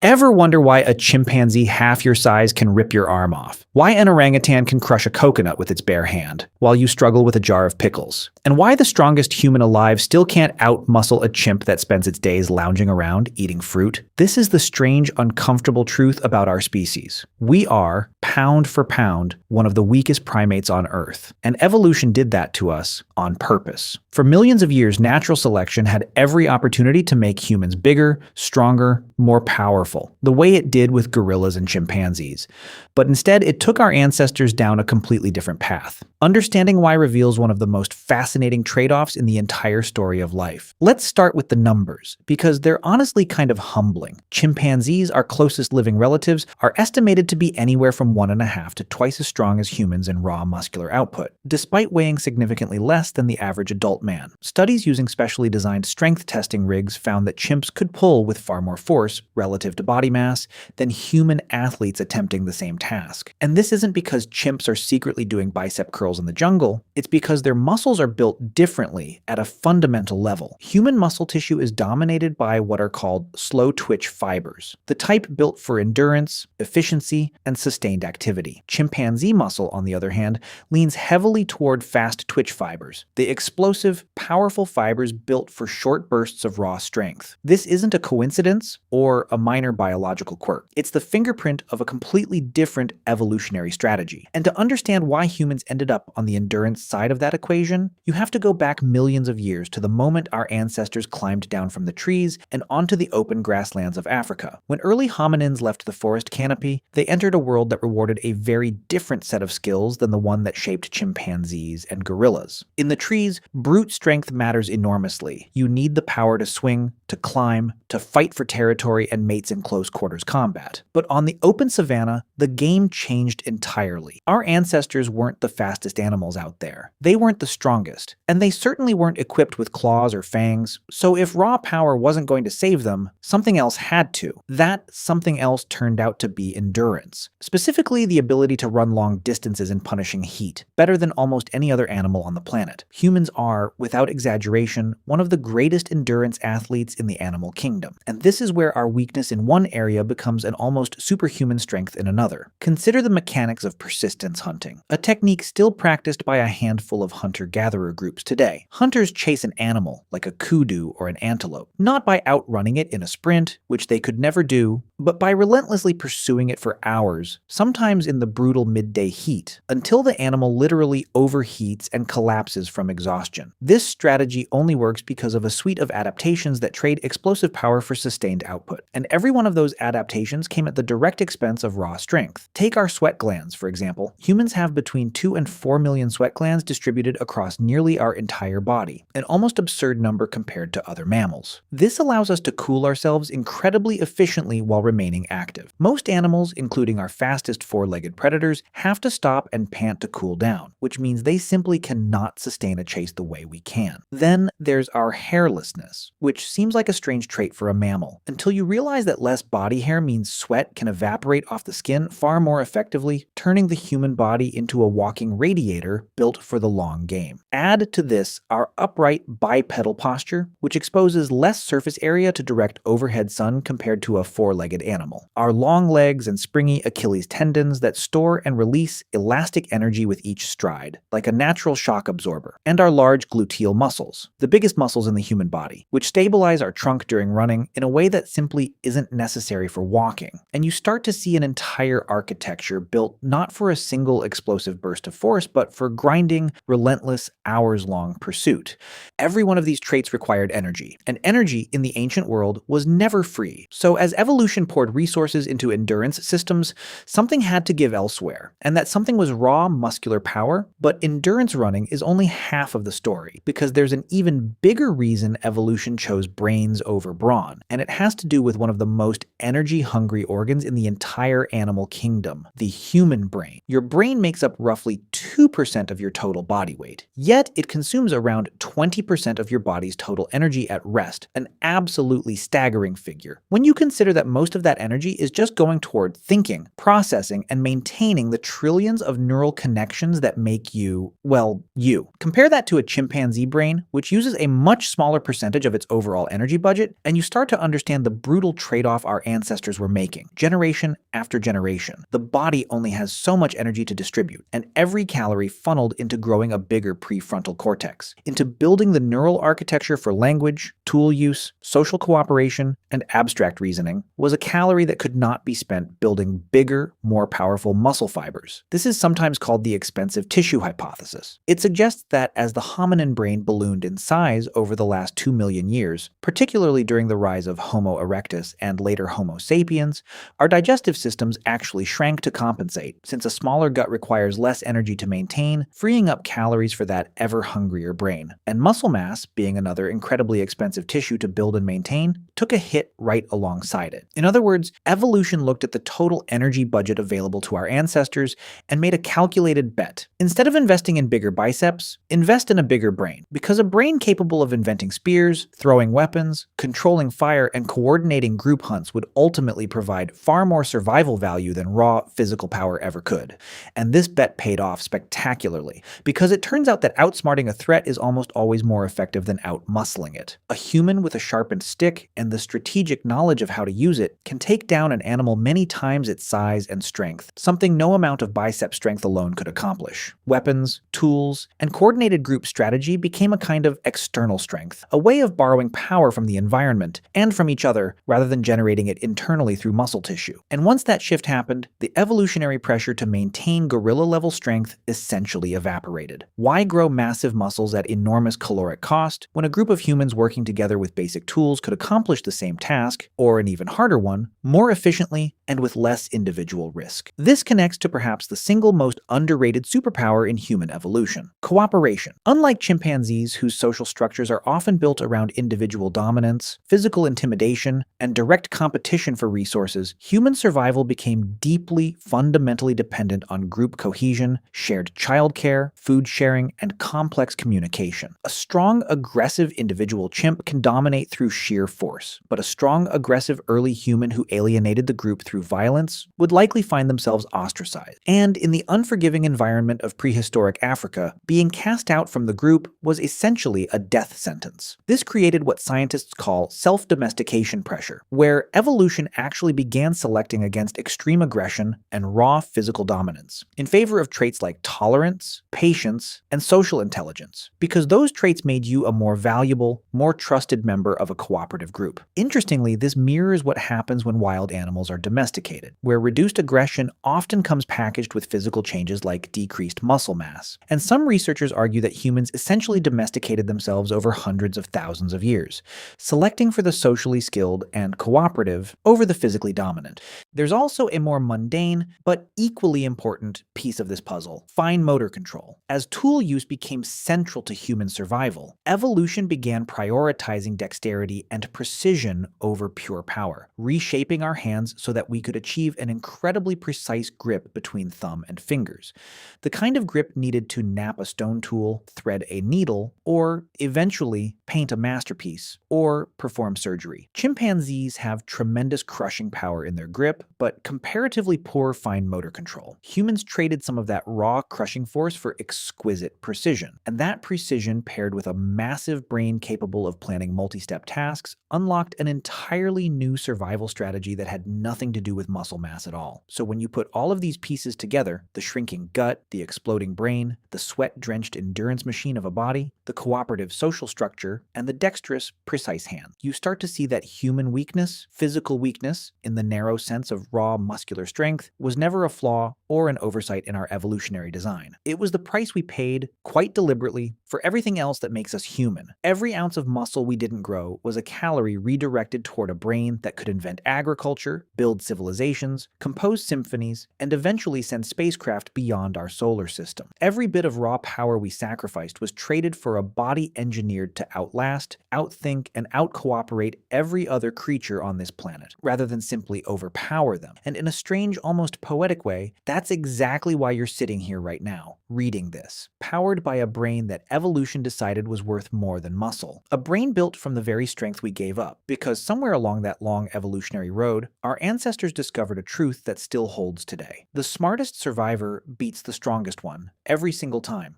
Ever wonder why a chimpanzee half your size can rip your arm off? Why an orangutan can crush a coconut with its bare hand, while you struggle with a jar of pickles? And why the strongest human alive still can't outmuscle a chimp that spends its days lounging around, eating fruit? This is the strange, uncomfortable truth about our species. We are, pound for pound, one of the weakest primates on Earth. And evolution did that to us on purpose. For millions of years, natural selection had every opportunity to make humans bigger, stronger, more powerful, the way it did with gorillas and chimpanzees. But instead, it took our ancestors down a completely different path. Understanding why reveals one of the most fascinating trade-offs in the entire story of life. Let's start with the numbers, because they're honestly kind of humbling. Chimpanzees, our closest living relatives, are estimated to be anywhere from 1.5 to twice as strong as humans in raw muscular output, despite weighing significantly less than the average adult man. Studies using specially designed strength testing rigs found that chimps could pull with far more force, relative to body mass, than human athletes attempting the same task. And this isn't because chimps are secretly doing bicep curls in the jungle, it's because their muscles are built differently at a fundamental level. Human muscle tissue is dominated by what are called slow-twitch fibers, the type built for endurance, efficiency, and sustained activity. Chimpanzee muscle, on the other hand, leans heavily toward fast-twitch fibers, the explosive, powerful fibers built for short bursts of raw strength. This isn't a coincidence or a minor biological quirk. It's the fingerprint of a completely different evolutionary strategy. And to understand why humans ended up on the endurance side of that equation, you have to go back millions of years to the moment our ancestors climbed down from the trees and onto the open grasslands of Africa. When early hominins left the forest canopy, they entered a world that rewarded a very different set of skills than the one that shaped chimpanzees and gorillas. In the trees, brute strength matters enormously. You need the power to swing, to climb, to fight for territory and mates in close quarters combat. But on the open savanna, the game changed entirely. Our ancestors weren't the fastest animals out there. They weren't the strongest, and they certainly weren't equipped with claws or fangs, so if raw power wasn't going to save them, something else had to. That something else turned out to be endurance. Specifically, the ability to run long distances in punishing heat, better than almost any other animal on the planet. Humans are, without exaggeration, one of the greatest endurance athletes in the animal kingdom, and this is where our weakness in one area becomes an almost superhuman strength in another. Consider the mechanics of persistence hunting, a technique still practiced by a handful of hunter-gatherer groups today. Hunters chase an animal, like a kudu or an antelope, not by outrunning it in a sprint, which they could never do, but by relentlessly pursuing it for hours, sometimes in the brutal midday heat, until the animal literally overheats and collapses from exhaustion. This strategy only works because of a suite of adaptations that trade explosive power for sustained output, and every one of those adaptations came at the direct expense of raw strength. Take our sweat glands, for example. Humans have between 2 and 4 million sweat glands distributed across nearly our entire body, an almost absurd number compared to other mammals. This allows us to cool ourselves incredibly efficiently while remaining active. Most animals, including our fastest four-legged predators, have to stop and pant to cool down, which means they simply cannot sustain a chase the way we can. Then there's our hairlessness, which seems like a strange trait for a mammal, until you realize that less body hair means sweat can evaporate off the skin far more effectively, turning the human body into a walking radiator built for the long game. Add to this our upright bipedal posture, which exposes less surface area to direct overhead sun compared to a four-legged animal. Our long legs and springy Achilles tendons that store and release elastic energy with each stride, like a natural shock absorber. And our large gluteal muscles, the biggest muscles in the human body, which stabilize our trunk during running in a way that simply isn't necessary for walking. And you start to see an entire architecture built not for a single explosive burst of force, but for grinding, relentless, hours-long pursuit. Every one of these traits required energy, and energy in the ancient world was never free. So as evolution poured resources into endurance systems, something had to give elsewhere, and that something was raw muscular power. But endurance running is only half of the story, because there's an even bigger reason evolution chose brains over brawn, and it has to do with one of the most energy-hungry organs in the entire animal kingdom, the human brain. Your brain makes up roughly 2% of your total body weight, yet it consumes around 20% of your body's total energy at rest, an absolutely staggering figure. When you consider that most of that energy is just going toward thinking, processing, processing and maintaining the trillions of neural connections that make you, well, you. Compare that to a chimpanzee brain, which uses a much smaller percentage of its overall energy budget, and you start to understand the brutal trade-off our ancestors were making, generation after generation. The body only has so much energy to distribute, and every calorie funneled into growing a bigger prefrontal cortex, into building the neural architecture for language, tool use, social cooperation, and abstract reasoning, was a calorie that could not be spent building bigger, more powerful muscle fibers. This is sometimes called the expensive tissue hypothesis. It suggests that as the hominin brain ballooned in size over the last 2 million years, particularly during the rise of Homo erectus and later Homo sapiens, our digestive systems actually shrank to compensate, since a smaller gut requires less energy to maintain, freeing up calories for that ever-hungrier brain. And muscle mass, being another incredibly expensive tissue to build and maintain, took a hit right alongside it. In other words, evolution looked at the total energy budget available to our ancestors and made a calculated bet. Instead of investing in bigger biceps, invest in a bigger brain. Because a brain capable of inventing spears, throwing weapons, controlling fire, and coordinating group hunts would ultimately provide far more survival value than raw physical power ever could. And this bet paid off spectacularly, because it turns out that outsmarting a threat is almost always more effective than outmuscling it. A human with a sharpened stick and the strategic knowledge of how to use it can take down an animal many times its size and strength, something no amount of bicep strength alone could accomplish. Weapons, tools, and coordinated group strategy became a kind of external strength, a way of borrowing power from the environment and from each other rather than generating it internally through muscle tissue. And once that shift happened, the evolutionary pressure to maintain gorilla-level strength essentially evaporated. Why grow massive muscles at enormous caloric cost when a group of humans working together with basic tools could accomplish the same task, or an even harder one, more efficiently and with less individual risk? This connects to perhaps the single most underrated superpower in human evolution: cooperation. Unlike chimpanzees, whose social structures are often built around individual dominance, physical intimidation, and direct competition for resources, human survival became deeply, fundamentally dependent on group cohesion, shared childcare, food sharing, and complex communication. A strong, aggressive individual chimp can dominate through sheer force, but a strong, aggressive early human who alienated the group through violence would likely find themselves ostracized. And in the unforgiving environment of prehistoric Africa, being cast out from the group was essentially a death sentence. This created what scientists call self-domestication pressure, where evolution actually began selecting against extreme aggression and raw physical dominance, in favor of traits like tolerance, patience, and social intelligence, because those traits made you a more valuable, more trusted member of a cooperative group. Interestingly, this mirrors what happens when wild animals are domesticated, where reduced aggression often comes packaged with physical changes like decreased muscle mass. And some researchers argue that humans essentially domesticated themselves over hundreds of thousands of years, selecting for the socially skilled and cooperative over the physically dominant. There's also a more mundane, but equally important piece of this puzzle: fine motor control. As tool use became central to human survival, evolution began prioritizing dexterity and precision over pure power, reshaping our hands so that we could achieve an incredibly precise grip between thumb and fingers. The kind of grip needed to nap a stone tool, thread a needle, or eventually paint a masterpiece, or perform surgery. Chimpanzees have tremendous crushing power in their grip, but comparatively poor fine motor control. Humans traded some of that raw crushing force for exquisite precision, and that precision, paired with a massive brain capable of planning multi-step tasks, unlocked an entirely new survival strategy that had nothing to do with muscle mass at all. So when you put all of these pieces together, the shrinking gut, the exploding brain, the sweat-drenched endurance machine of a body, the cooperative social structure, and the dexterous, precise hand, you start to see that human weakness, physical weakness, in the narrow sense of raw muscular strength, was never a flaw or an oversight in our evolutionary design. It was the price we paid, quite deliberately, for everything else that makes us human. Every ounce of muscle we didn't grow was a calorie redirected toward a brain that could invent agriculture, build civilizations, compose symphonies, and eventually send spacecraft beyond our solar system. Every bit of raw power we sacrificed was traded for a body engineered to outlast, outthink, and out-cooperate every other creature on this planet, rather than simply overpower them. And in a strange, almost poetic way, that's exactly why you're sitting here right now, reading this, powered by a brain that evolution decided was worth more than muscle. A brain built from the very strength we gave up, because somewhere along that long evolutionary road, our ancestors masters discovered a truth that still holds today. The smartest survivor beats the strongest one every single time.